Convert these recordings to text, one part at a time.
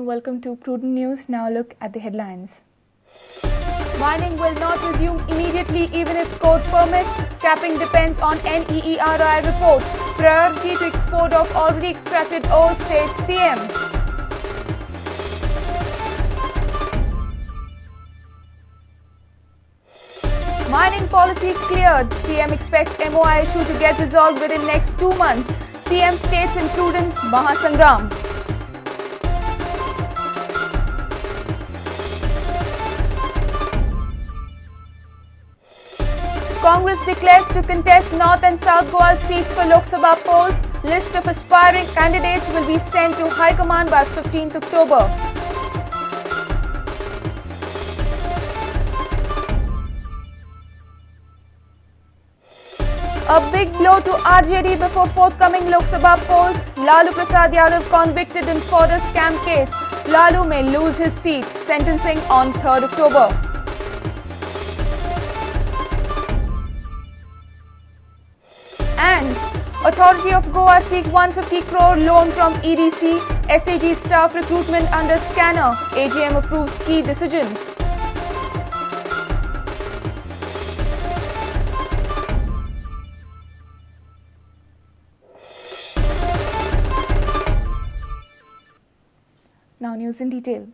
welcome to Prudent News. Now look at the headlines. Mining will not resume immediately even if court permits. Capping depends on NEERI report. Priority to export of already extracted ore, says CM. Mining policy cleared. CM expects MOI issue to get resolved within next 2 months. CM states in prudence, Mahasangram. Congress declares to contest North and South Goa seats for Lok Sabha polls. List of aspiring candidates will be sent to High Command by 15th October. A big blow to RJD before forthcoming Lok Sabha polls. Lalu Prasad Yadav convicted in fodder scam case. Lalu may lose his seat. Sentencing on 3rd October. And Authority of Goa seek 150 crore loan from EDC. SAG staff recruitment under scanner. AGM approves key decisions. Now news in detail.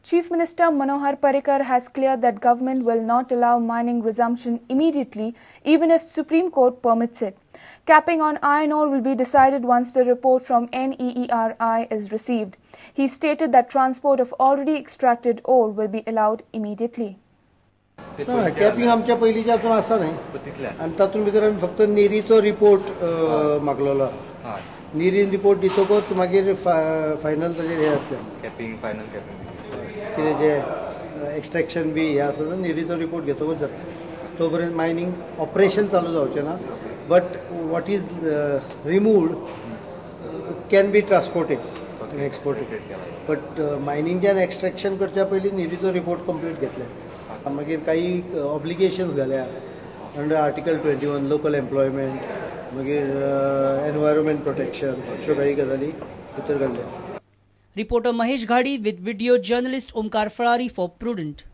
Chief Minister Manohar Parrikar has cleared that government will not allow mining resumption immediately even if Supreme Court permits it. Capping on iron ore will be decided once the report from NEERI is received. He stated that transport of already extracted ore will be allowed immediately. Capping आमच्या पहिलीच्यातून आसा न्हय आनी तातूंत भितर आमी फक्त नेरीचो report मागलेलो. नेरीन report दितकूच मागीर final ताजेर हे जातलें कॅपिंग फायनल कॅपिंग कितें जें एक्सट्रॅक्शन बी हें आसा तें नेरीचो रिपोर्ट घेतकूच जातलें. तो पर्यंत मायनींग ऑपरेशन चालू जावचें ना. But what is removed can be transported आनी एक्सपोर्टेड. बट मायनींगच्यान एक्सट्रॅक्शन करच्या पयलीं नेरीचो रिपोर्ट कंप्लीट घेतले. मागीर काही ऑब्लिगेशन्स घाल्या अंडर आर्टिकल 21 लोकल एम्प्लॉयमेंट मागीर एनवायरमेंट प्रोटेक्शन अश्यो काही गजाली भितर घाल्ल्या. Reporter Mahesh Ghadi with video journalist Omkar Farari for Prudent.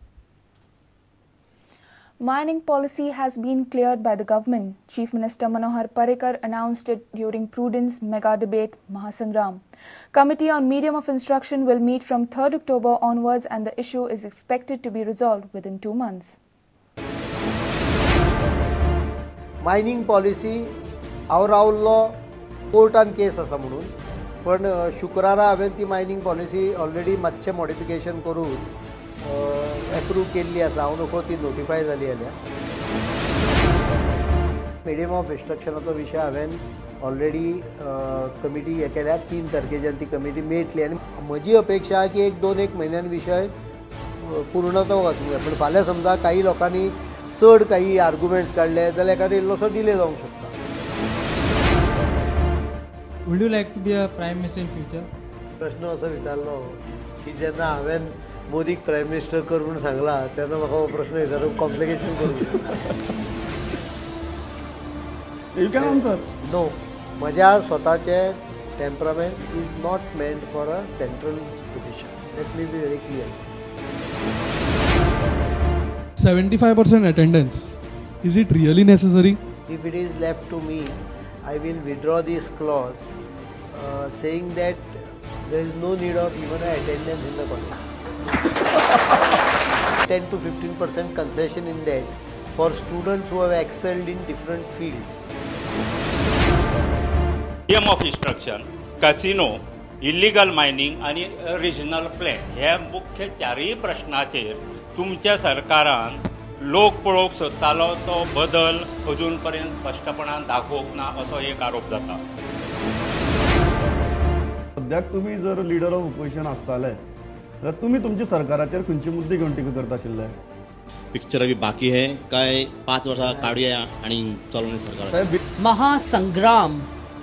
Mining policy has been cleared by the government. Chief Minister Manohar Parrikar announced it during Prudence mega debate Mahasangram. Committee on Medium of Instruction will meet from 3rd October onwards and the issue is expected to be resolved within 2 months. Mining policy हांव रावल्लो कोर्टान case आसा म्हणून. पण शुक्रारा हांवें ती mining policy already मातशें modification करून approve केल्ली आसा. हांव नको ती नोटिफाय जाली जाल्यार. मिडियम ऑफ इंस्ट्रक्शनाचो विशय हांवें ऑलरेडी कमिटी हे केल्या. 3 तारखेच्यान ती कमिटी मेळटली आनी म्हजी अपेक्षा आसा की 1-2 म्हयन्यान विशय पूर्णत्व वचूंक जाय. पूण फाल्यां समजा काही लोकांनी चड काही आर्ग्युमेंट्स काडले जाल्यार एखादो इल्लोसो डिले जावंक शकता. Would you like to be a prime minister in future? प्रश्न असो विचारलो की जेन्ना हांवें मोदीक प्रायम मिनिस्टर कर म्हणून सांगला तेन्ना म्हाका हो प्रश्न विचारप कॉम्प्लिकेशन करूंक. You can answer. नो, म्हज्या स्वताचें temperament is not meant for a central position. Let me be very clear. 75% attendance. Is it really necessary? If it is left to me, I will withdraw this clause saying that there is no need of even an attendance in the college. 10 to 15% concession in that for students who have excelled in different fields. Medium of instruction, casino, illegal mining आणि regional plan हे मुख्य 4 प्रश्नाचेर तुमच्या सरकारान लोक पळोवंक सोदतालो तो बदल अजून पर्यंत स्पष्टपणान दाखोवंक ना असो एक आरोप जाता. सद्याक तुम्ही जर लीडर ऑफ ऑपोजिशन आसताले जाल्यार तुम्ही तुमच्या सरकाराचेर खंयचे मुद्दे घेवन टिका करता आशिल्ले? पिक्चर अभी बाकी है काय 5 वर्सां काडुया आणि चलोवन सरकार. Mahasangram,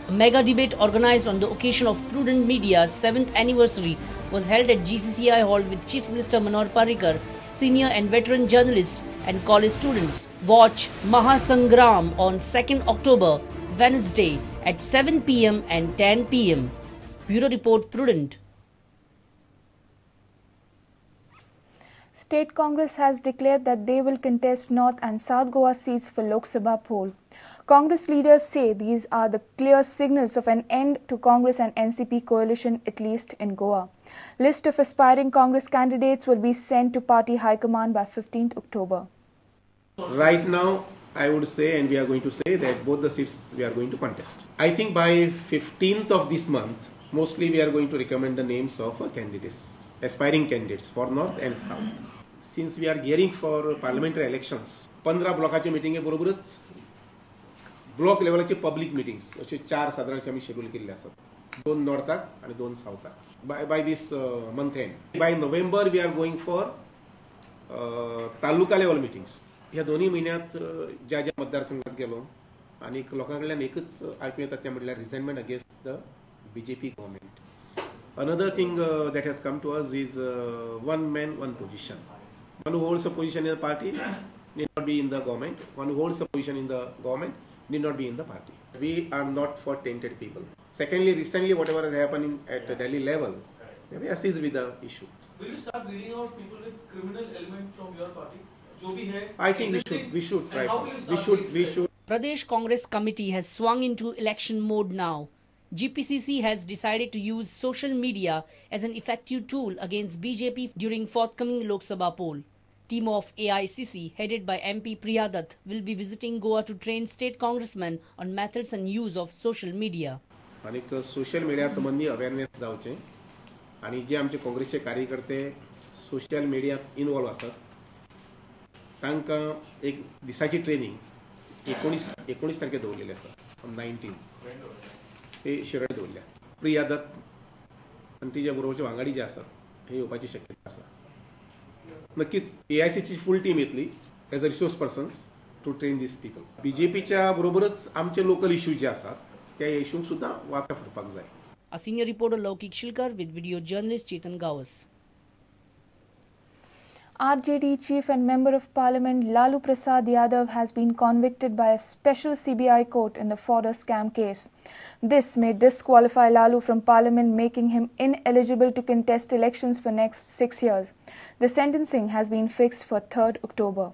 a mega debate organized on the occasion of Prudent Media's 7th anniversary, was held at GCCI Hall with Chief Minister Manohar Parrikar, senior and veteran journalists and college students. Watch Mahasangram on 2nd October, Wednesday at 7 p.m. and 10 p.m. Bureau Report, Prudent. State Congress has declared that they will contest North and South Goa seats for Lok Sabha poll. Congress leaders say these are the clear signals of an end to Congress and NCP coalition, at least in Goa. List of aspiring Congress candidates will be sent to party high command by 15th October. Right now, I would say, and we are going to say, that both the seats we are going to contest. I think by 15th of this month, mostly we are going to recommend the names of candidates, aspiring candidates for North and South. Since we are gearing for parliamentary elections, 15 ब्लॉकाचे मिटिंगे बरोबरच block लेवलचे public meetings असे 4 साधारणचे आम्ही schedule केलेले असतात, 2 नॉर्थाक आणि 2 साऊथाक by this month end. By November we are going for taluka level meetings. ह्या दोन्ही महिन्यात ज्या ज्या मतदारसंघात गेलो आणि लोकांकडल्यान एकच ऐकू येतात ते म्हटल्यार resignment against the BJP government. Another thing that has come to us is one man, one position. One who holds a position in the party need not be in the government. One who holds a position in the government need not be in the party. We are not for tainted people. Secondly, recently whatever has happened at the Delhi level, we assist with the issue. Will you start weeding out people with criminal element from your party? I think we should try. We should. Pradesh Congress Committee has swung into election mode now. GPCC has decided to use social media as an effective tool against BJP during forthcoming Lok Sabha poll. Team of AICC headed by MP Priya Dutt will be visiting Goa to train state congressmen on methods and use of social media. अनेक social media संबंधी awareness जावचे आणि जे आमचे काँग्रेसचे कार्यकर्ते social मीडियात involve असतात तांकां एक दिसाची ट्रेनिंग 19 तारखेर दवरलेली आसा, 19 हे शिरड दवरल्या. प्रिया दत्त आणि तिच्या बरोबरचे वांगडी जे आसात हे येवपाची शक्यता आसा. नक्कीच AICची फुल टीम येतली as a resource persons to train these people. बीजेपीच्या बरोबरच आमचे लोकल इश्यूज जे आसात त्या इश्यूक सुद्धा वाचा फुटपाक जाय. A senior reporter Laukik Shilkar with video journalist Chetan Gawas. RJD Chief and Member of Parliament Lalu Prasad Yadav has been convicted by a special CBI court in the fodder scam case. This may disqualify Lalu from Parliament, making him ineligible to contest elections for next 6 years. The sentencing has been fixed for 3rd October.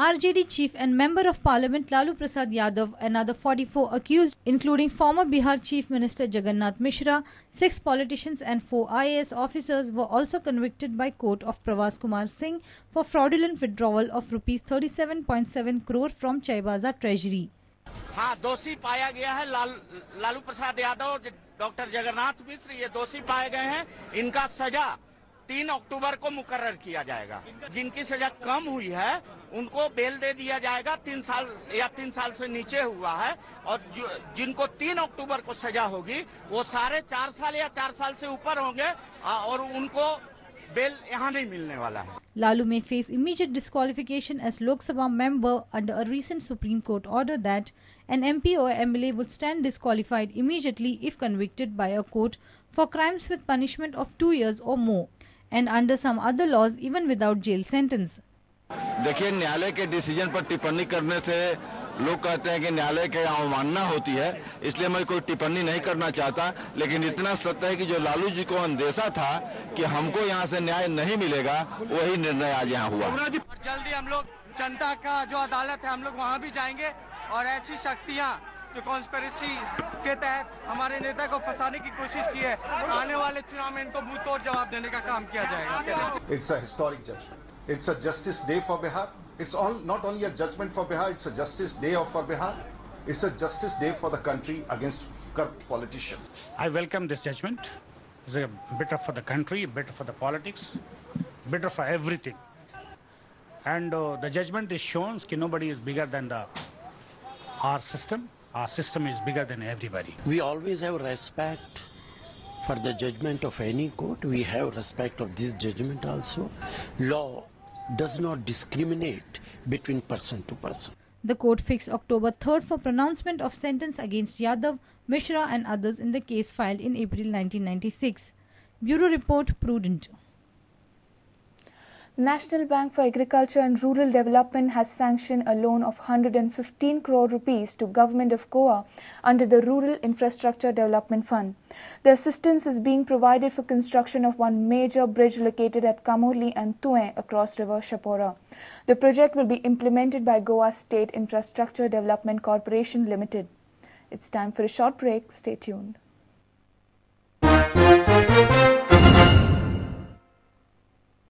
RJD Chief and Member of Parliament Lalu Prasad Yadav and other 44 accused, including former Bihar Chief Minister Jagannath Mishra, 6 politicians and 4 IAS officers, were also convicted by court of Pravas Kumar Singh for fraudulent withdrawal of rupees 37.7 crore from Chaibazar Treasury. हाँ, दोषी पाया गया है लालू प्रसाद यादव और doctor Jagannath Mishra, ये दोषी पाए गए हैं. इनका सजा 3 अक्टूबर को मुकर्रर किया जाएगा. जिनकी सजा कम हुई है उनको बेल दे दिया जाएगा, 3 साल या 3 साल से नीचे हुआ है, और जिनको 3 अक्टूबर को सजा होगी वो सारे 4 साल या 4 साल से ऊपर होंगे और उनको बेल यहाँ नहीं मिलने वाला है. Lalu may face immediate disqualification as Lok Sabha member under a recent Supreme Court order that an MP or MLA would stand disqualified immediately if convicted by a court for crimes with punishment of 2 years or more, and under some other laws even without jail sentence. देखिए, न्यायालय के decision पर टिप्पणी करने से लोग कहते हैं कि न्यायालय की अवमानना होती है, इसलिए मैं कोई टिप्पणी नहीं करना चाहता. लेकिन इतना सत्य है कि जो लालू जी को अंदेशा था कि हमको यहाँ से न्याय नहीं मिलेगा, वही निर्णय आज यहाँ हुआ. जल्दी हम लोग जनता का जो अदालत है हम लोग वहाँ भी जाएंगे और ऐसी शक्तियाँ जो कॉन्स्पिरेसी के तहत हमारे नेता को फंसाने की कोशिश की है, आने वाले चुनाव में इनको मुंह तोड़ जवाब देने का काम किया जाएगा. It's a historic judgment. It's a justice day for Bihar. It's not only a judgment for Bihar, it's a justice day for Bihar. It's a justice day for the country against corrupt politicians. I welcome this judgment. It's a better for the country, better for the politics, better for everything. And the judgment is shown that nobody is bigger than our system. Our system is bigger than everybody. We always have respect for the judgment of any court. We have respect of this judgment also. Law does not discriminate between person to person. The court fixed October 3rd for pronouncement of sentence against Yadav, Mishra and others in the case filed in April 1996. Bureau Report, Prudent. National Bank for Agriculture and Rural Development has sanctioned a loan of 115 crore rupees to Government of Goa under the Rural Infrastructure Development Fund. The assistance is being provided for construction of one major bridge located at Kamorli and Tuen across River Shapora. The project will be implemented by Goa State Infrastructure Development Corporation Limited. It's time for a short break. Stay tuned.